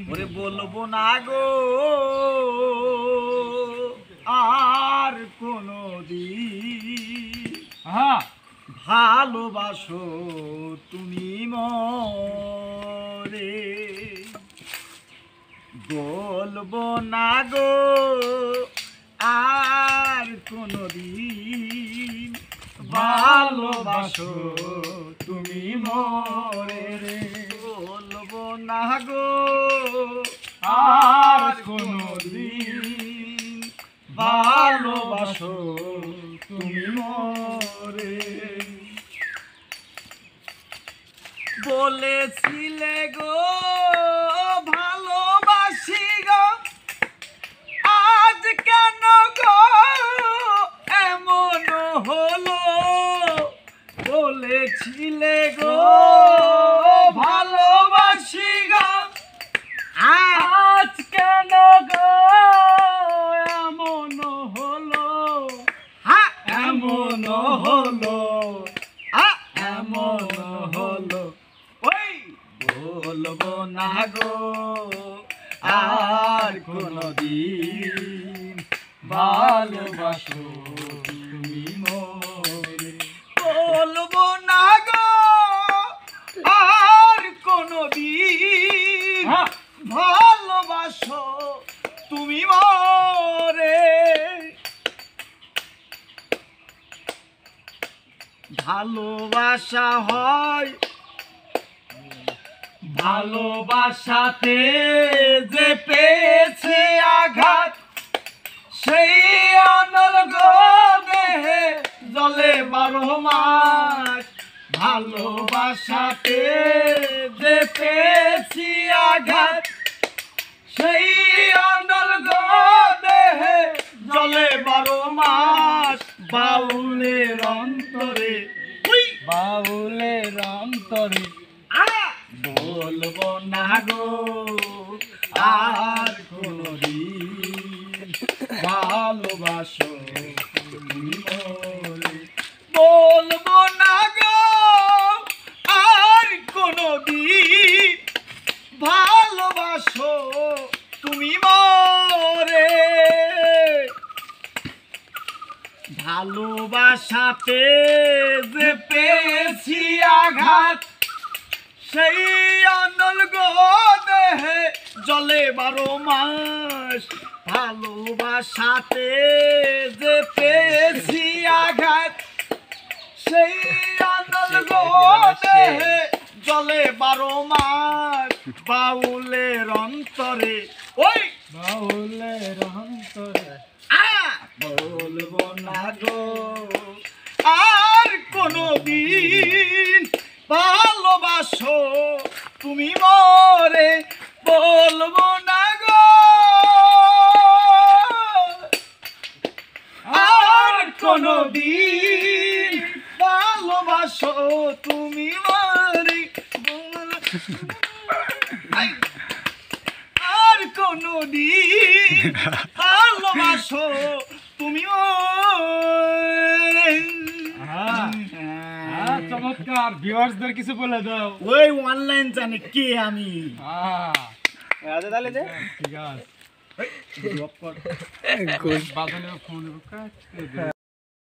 ওরে বলবো না গো আর কোনদিন ভালোবাসো তুমি মরে বলবো না গো আর কোনদিন ভালোবাসো তুমি মরে রে বলবো না গো আর কোনদিন ভালোবাসো তুমি মরে বলেছিলে গো ভালোবাসি গো আজ কেন গো এমন হলো বলেছিলে গো ভালোবাসি গো আজ কেন গো এমন হলো এমন হলো এমন হলো ওই বলবো না গো আর কোনদিন ভালোবাসো তুমি মরে বলবো না গো আর কোনদিন ভালোবাসো তুমি মরে ভালোবাসা হয় ভালোবাসাতে যে পেয়েছে আঘাত সেই অনল দেহে জলে 12 মাস ভালোবাসাতে যে পেয়েছি আঘাত সেই অনল দেহে জলে 12 মাস বাউলের অন্তরে বলবো না গো আর কোনদিন ভালোবাসো তুমি মরে বলবো না গো আর কোনদিন ভালোবাসো তুমি মরে ভালোবাসাতে যে পেয়েছি আঘাত সেই অনল দেহে জলে 12 মাস ভালোবাসাতে যে পেয়েছি আঘাত সেই অনল দেহে জলে 12 মাস বাউলের অন্তরে ওই বাউলের অন্তরে বলবো না গো আর কোনদিন ভালোবাসো তুমি মরে বলবো না গো আর কোনদিন ভালোবাসো তুমি মরে আর কোনদিন ভালোবাসো তুমি চমৎকার ভিউয়ার্সদের কিছু বলে দাও ওই অনলাইন জানে কে আমি আচ্ছা তাহলে যে ঠিক আছে বাজারে ফোন